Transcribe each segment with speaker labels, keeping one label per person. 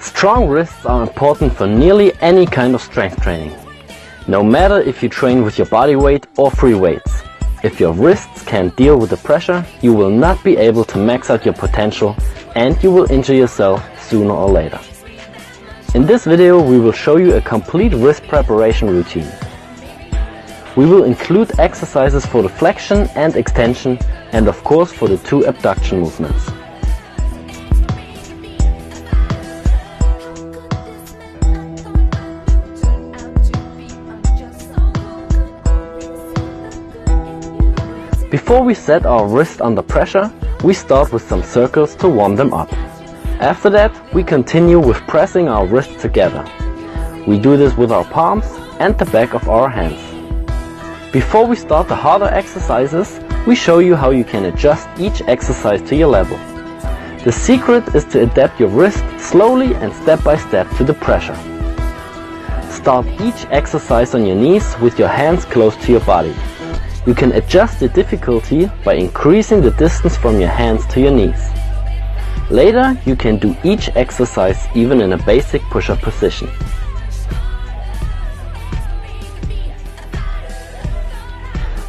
Speaker 1: Strong wrists are important for nearly any kind of strength training. No matter if you train with your body weight or free weights. If your wrists can't deal with the pressure, you will not be able to max out your potential and you will injure yourself sooner or later. In this video we will show you a complete wrist preparation routine. We will include exercises for the flexion and extension and of course for the two abduction movements. Before we set our wrist under pressure, we start with some circles to warm them up. After that, we continue with pressing our wrists together. We do this with our palms and the back of our hands. Before we start the harder exercises, we show you how you can adjust each exercise to your level. The secret is to adapt your wrist slowly and step by step to the pressure. Start each exercise on your knees with your hands close to your body. You can adjust the difficulty by increasing the distance from your hands to your knees. Later, you can do each exercise even in a basic push-up position.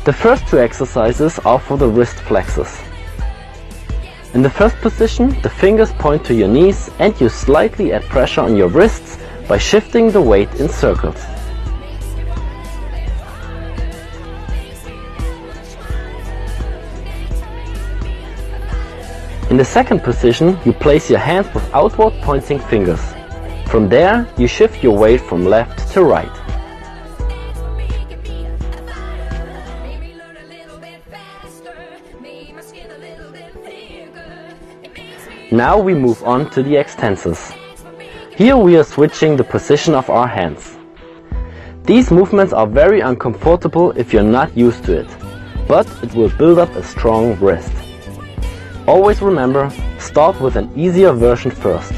Speaker 1: The first two exercises are for the wrist flexors. In the first position, the fingers point to your knees and you slightly add pressure on your wrists by shifting the weight in circles. In the second position, you place your hands with outward pointing fingers. From there, you shift your weight from left to right. Now we move on to the extensors. Here we are switching the position of our hands. These movements are very uncomfortable if you're not used to it, but it will build up a strong wrist. Always remember, start with an easier version first.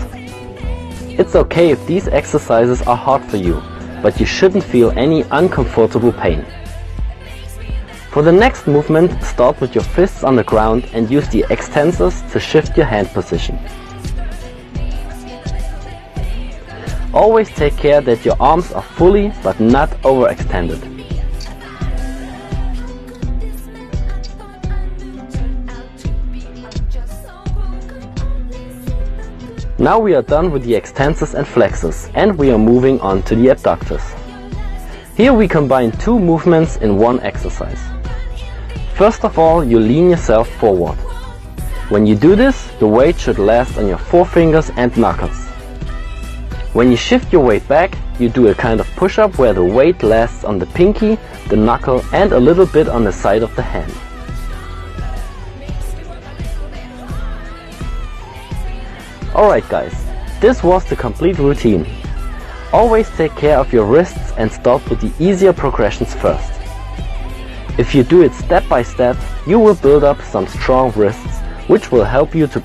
Speaker 1: It's okay if these exercises are hard for you, but you shouldn't feel any uncomfortable pain. For the next movement, start with your fists on the ground and use the extensors to shift your hand position. Always take care that your arms are fully but not overextended. Now we are done with the extensors and flexors and we are moving on to the abductors. Here we combine two movements in one exercise. First of all, you lean yourself forward. When you do this, the weight should last on your forefingers and knuckles. When you shift your weight back, you do a kind of push-up where the weight lasts on the pinky, the knuckle and a little bit on the side of the hand. Alright guys, this was the complete routine. Always take care of your wrists and start with the easier progressions first. If you do it step by step, you will build up some strong wrists, which will help you to